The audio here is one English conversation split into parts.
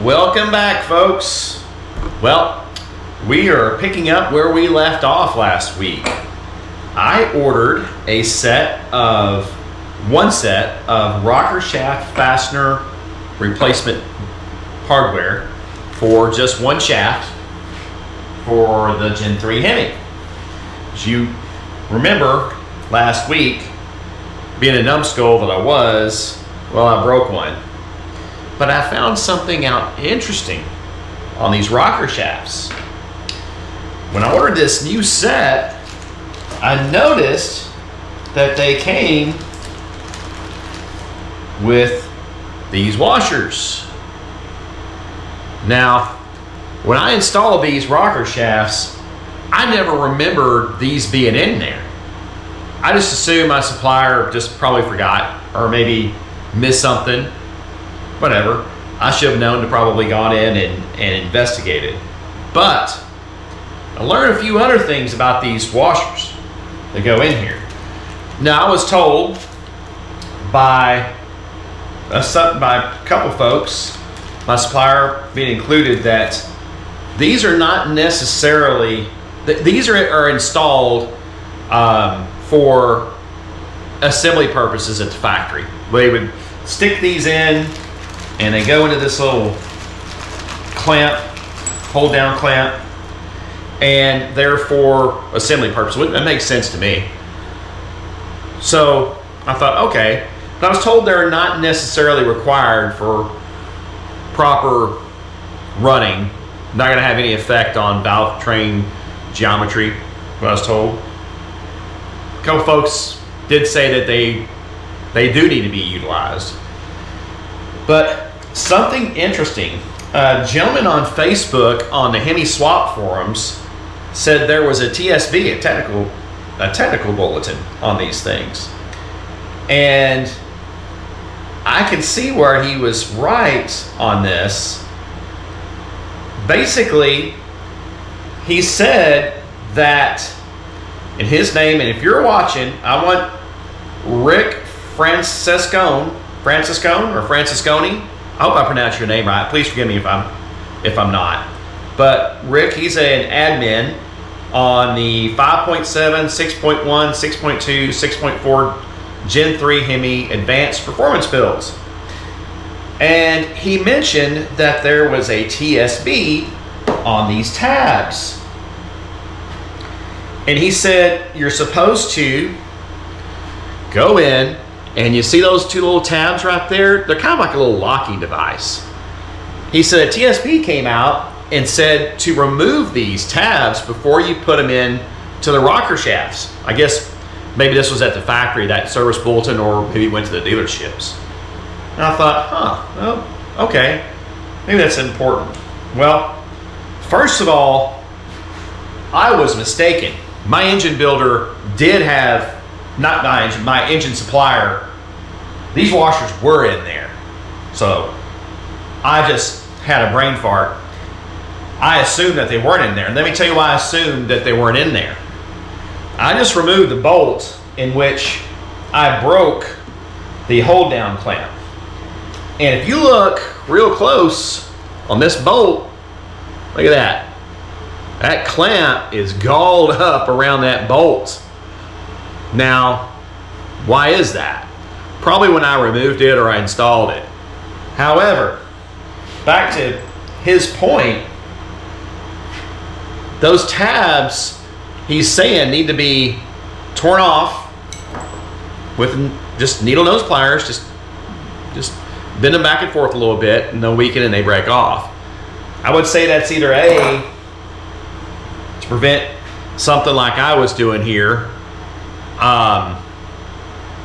Welcome back, folks. Well, we are picking up where we left off last week. I ordered one set of rocker shaft fastener replacement hardware for just one shaft for the Gen 3 Hemi. As you remember, last week, being a numbskull that I was, well, I broke one. But I found something out interesting on these rocker shafts. When I ordered this new set, I noticed that they came with these washers. Now, when I installed these rocker shafts, I never remembered these being in there. I just assumed my supplier just probably forgot or maybe missed something. Whatever. I should have known to probably gone in and investigated. But I learned a few other things about these washers that go in here. Now, I was told by a couple folks, my supplier being included, that these are not necessarily, these are installed for assembly purposes at the factory. They would stick these in and they go into this little clamp, hold down clamp, and they're for assembly purposes. That makes sense to me. So I thought, okay, but I was told they're not necessarily required for proper running. Not going to have any effect on valve train geometry, what I was told. A couple folks did say that they do need to be utilized. But something interesting, a gentleman on Facebook on the Hemi swap forums said there was a TSB, a technical bulletin on these things. And I can see where he was right on this. Basically, he said that in his name, and if you're watching, I want Rick Franciscone, I hope I pronounced your name right. Please forgive me if I'm not. But Rick, he's an admin on the 5.7, 6.1, 6.2, 6.4 Gen 3 Hemi advanced performance builds. And he mentioned that there was a TSB on these tabs. And he said you're supposed to go in, and you see those two little tabs right there? They're kind of like a little locking device. He said a TSB came out and said to remove these tabs before you put them in to the rocker shafts. I guess maybe this was at the factory, that service bulletin, or maybe went to the dealerships. And I thought, well, okay, maybe that's important. Well, first of all, I was mistaken. My engine builder did have, not my engine, my engine supplier, these washers were in there. So I just had a brain fart. I assumed that they weren't in there. And let me tell you why I assumed that they weren't in there. I just removed the bolt in which I broke the hold down clamp. And if you look real close on this bolt, look at that. That clamp is galled up around that bolt. Now, why is that? Probably when I removed it or I installed it. However, back to his point, those tabs, he's saying, need to be torn off with just needle nose pliers, just bend them back and forth a little bit, and they'll weaken and they break off. I would say that's either A, to prevent something like I was doing here,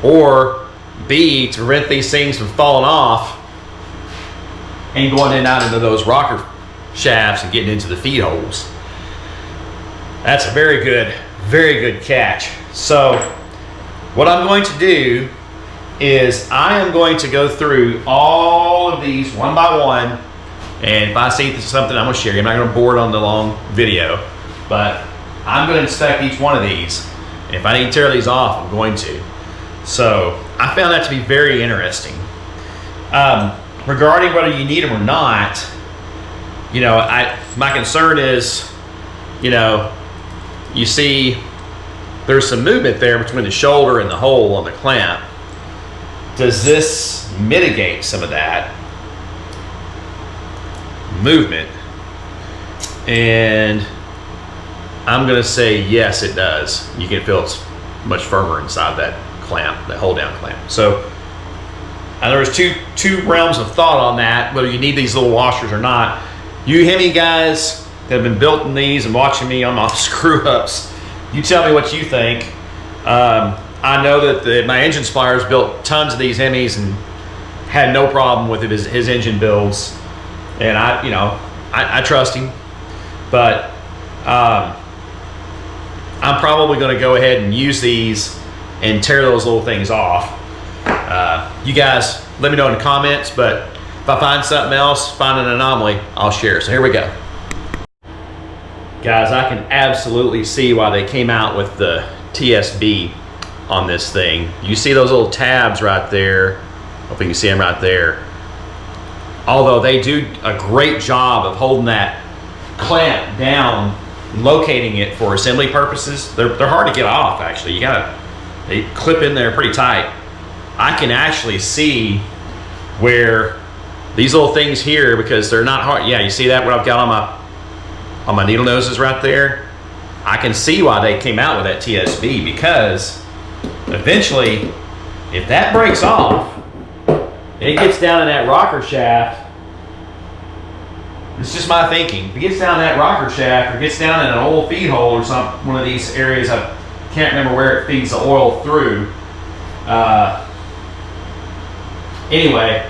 or B, to prevent these things from falling off and going in and out into those rocker shafts and getting into the feed holes. That's a very good catch. So what I'm going to do is I am going to go through all of these one by one, and if I see something, I'm going to share you. I'm not going to bore it on the long video, but I'm going to inspect each one of these. And if I need to tear these off, I'm going to. So I found that to be very interesting. regarding whether you need them or not, you know, my concern is, you know, you see there's some movement there between the shoulder and the hole on the clamp. Does this mitigate some of that movement? And I'm gonna say yes, it does. You can feel it's much firmer inside that clamp, that hold down clamp. So there's two realms of thought on that, whether you need these little washers or not. You Hemi guys that have been building these and watching me on my screw ups, you tell me what you think. I know that my engine supplier's built tons of these Hemis and had no problem with his engine builds, and I trust him. But I'm probably going to go ahead and use these and tear those little things off. You guys let me know in the comments, but if I find something else, find an anomaly, I'll share. So here we go. Guys, I can absolutely see why they came out with the TSB on this thing. You see those little tabs right there. Hope you can see them right there. Although they do a great job of holding that clamp down, locating it for assembly purposes. They're hard to get off, actually. They clip in there pretty tight. I can actually see where these little things here, because they're not hard. Yeah, you see that, what I've got on my needle noses right there? I can see why they came out with that TSB, because eventually, if that breaks off, it gets down in that rocker shaft. It's just my thinking. If it gets down that rocker shaft, or gets down in an oil feed hole or one of these areas, I can't remember where it feeds the oil through. Anyway,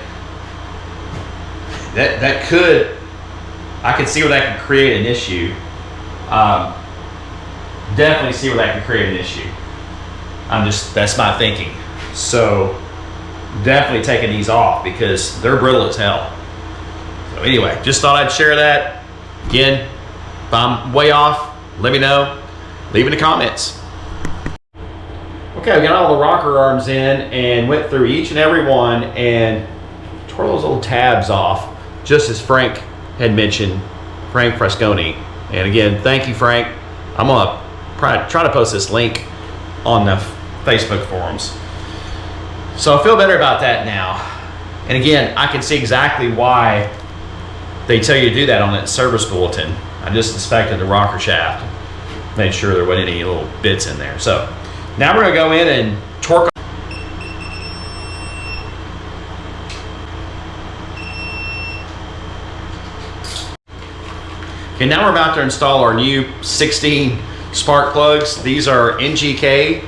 that could, I can see where that could create an issue. Definitely see where that could create an issue. That's my thinking. So definitely taking these off, because they're brittle as hell. So anyway, just thought I'd share that. Again, if I'm way off, let me know. Leave in the comments. Okay, we got all the rocker arms in and went through each and every one and tore those little tabs off, just as Frank had mentioned, Frank Fresconi. And again, thank you, Frank. I'm gonna try to post this link on the Facebook forums. So I feel better about that now. And again, I can see exactly why they tell you to do that on that service bulletin. I just inspected the rocker shaft, made sure there wasn't any little bits in there. So now we're gonna go in and torque. Okay, now we're about to install our new 16 spark plugs. These are NGK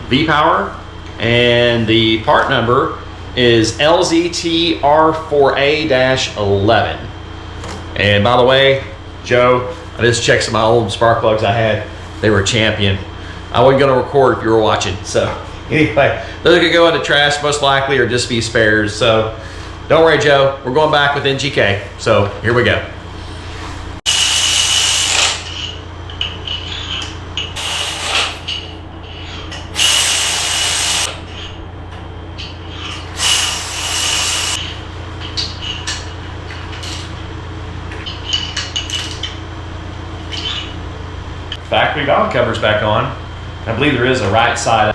V-Power, and the part number is LZTR4A-11. And by the way, Joe, I just checked some of my old spark plugs I had. They were a champion. I wasn't gonna record if you were watching. So anyway, those could go in the trash most likely, or just be spares. So don't worry, Joe, we're going back with NGK. So here we go. Factory valve cover's back on. I believe there is a right side.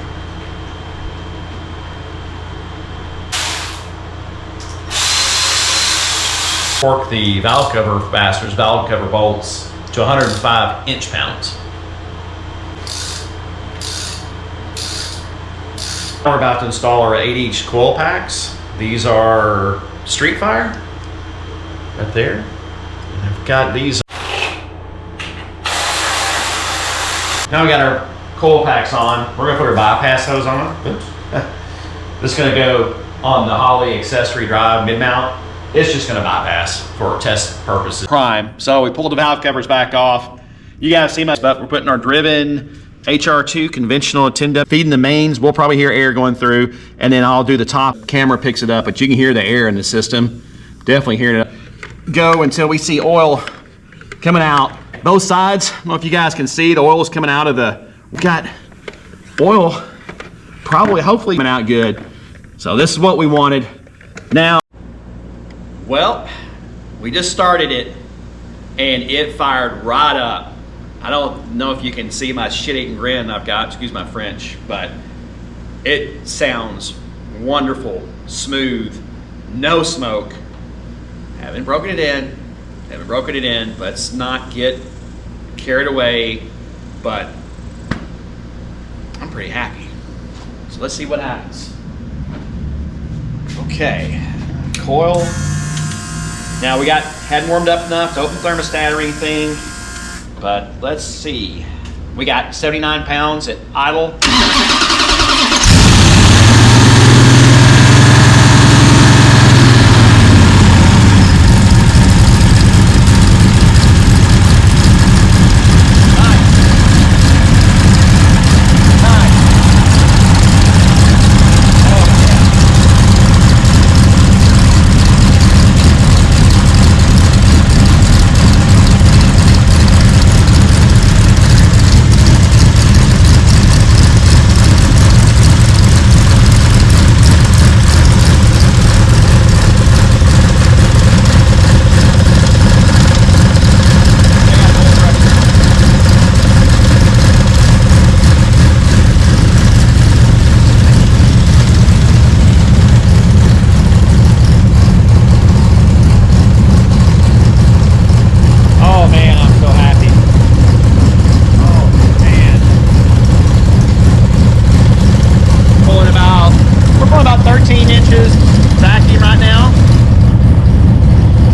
Torque the valve cover fasteners, valve cover bolts to 105 inch-pounds. We're about to install our 8-inch coil packs. These are Street Fire, right there. And I've got these. Now we got our coil packs on. We're gonna put our bypass hose on. Oops. This is gonna go on the Holley accessory drive mid-mount. It's just gonna bypass for test purposes. Prime. So we pulled the valve covers back off. You guys see my stuff. We're putting our driven HR2 conventional tend feeding the mains. We'll probably hear air going through, and then I'll do the top. Camera picks it up, but you can hear the air in the system. Definitely hear it go until we see oil coming out. Both sides, I don't know if you guys can see, the oil is coming out of we've got oil probably, hopefully coming out good. So this is what we wanted. Now, Well, we just started it and it fired right up. I don't know if you can see my shit-eating grin I've got, excuse my French, but it sounds wonderful, smooth, no smoke. Haven't broken it in. Let's not get carried away, but I'm pretty happy. So let's see what happens. Okay, coil. Now hadn't warmed up enough to open thermostat or anything, but let's see. We got 79 pounds at idle.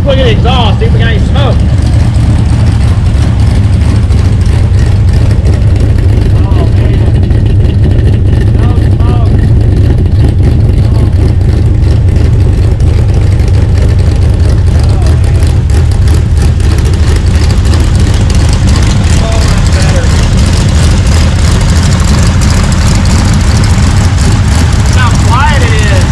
Look at the exhaust, see if we got any smoke. Oh man, no smoke. Oh, that's better. How quiet it is.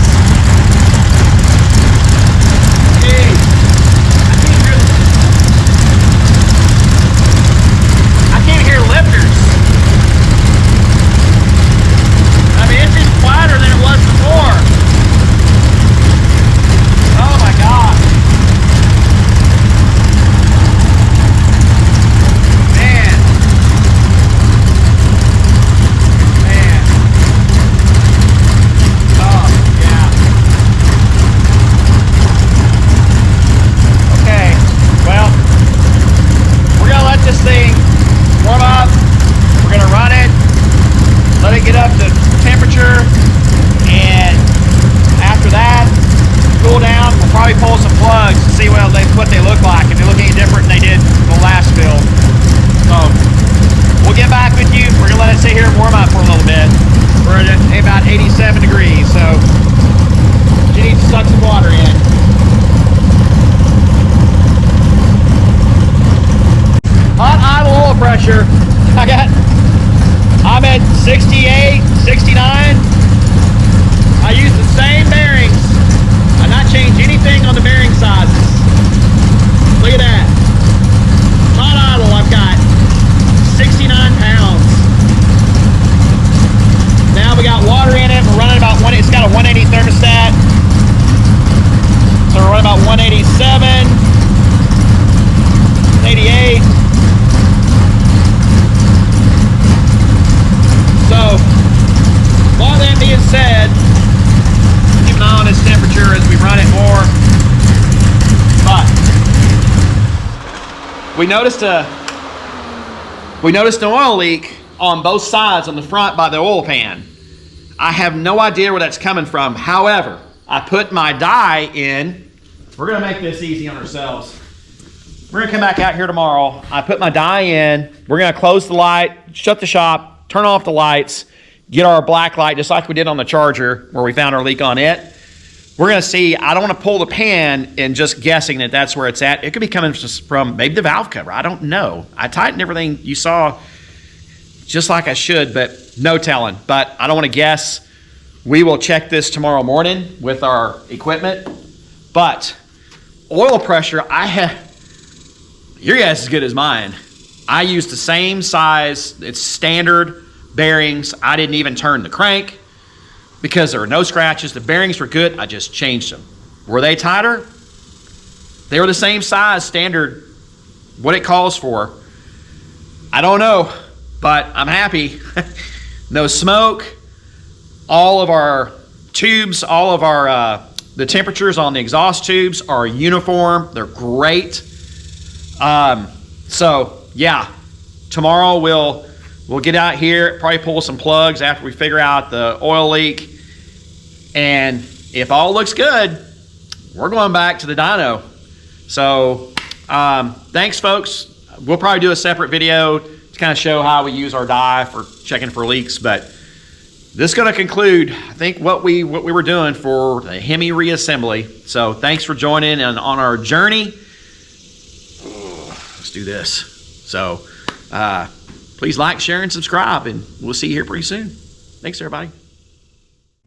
Get up to temperature, and after that, cool down. We'll probably pull some plugs and see what they look like, if they look any different than they did in the last build. So we'll get back with you. We're gonna let it sit here and warm up for a little bit. We're at about 87 degrees, so you need to suck some water in. Hot idle oil pressure. I'm at 68, 69. I use the same bearings. I not change anything on the bearing sizes. Look at that. Hot idle, I've got 69 pounds. Now we got water in it. We're running about it's got a 180 thermostat. So we're running about 187, 88. So, all that being said, keep an eye on its temperature as we run it more. But we noticed an oil leak on both sides on the front by the oil pan. I have no idea where that's coming from. However, I put my dye in. We're gonna make this easy on ourselves. We're gonna come back out here tomorrow. I put my dye in. We're gonna close the light, shut the shop, turn off the lights, get our black light just like we did on the Charger where we found our leak on it. We're going to see. I don't want to pull the pan and just guessing that that's where it's at. It could be coming from maybe the valve cover. I don't know. I tightened everything you saw just like I should, but no telling. But I don't want to guess. We will check this tomorrow morning with our equipment. But oil pressure, your guess is as good as mine. I used the same size. It's standard bearings. I didn't even turn the crank because there were no scratches. The bearings were good. I just changed them. Were they tighter? they were the same size standard, what it calls for. I don't know, but I'm happy. No smoke. All of our tubes, all of our the temperatures on the exhaust tubes are uniform. They're great. So yeah, tomorrow we'll get out here, probably pull some plugs after we figure out the oil leak, and if all looks good, we're going back to the dyno. So thanks, folks. We'll probably do a separate video to kind of show how we use our dye for checking for leaks, but this is going to conclude, I think, what we were doing for the Hemi reassembly. So thanks for joining on our journey. Let's do this. So please like, share, and subscribe, and we'll see you here pretty soon. Thanks, everybody.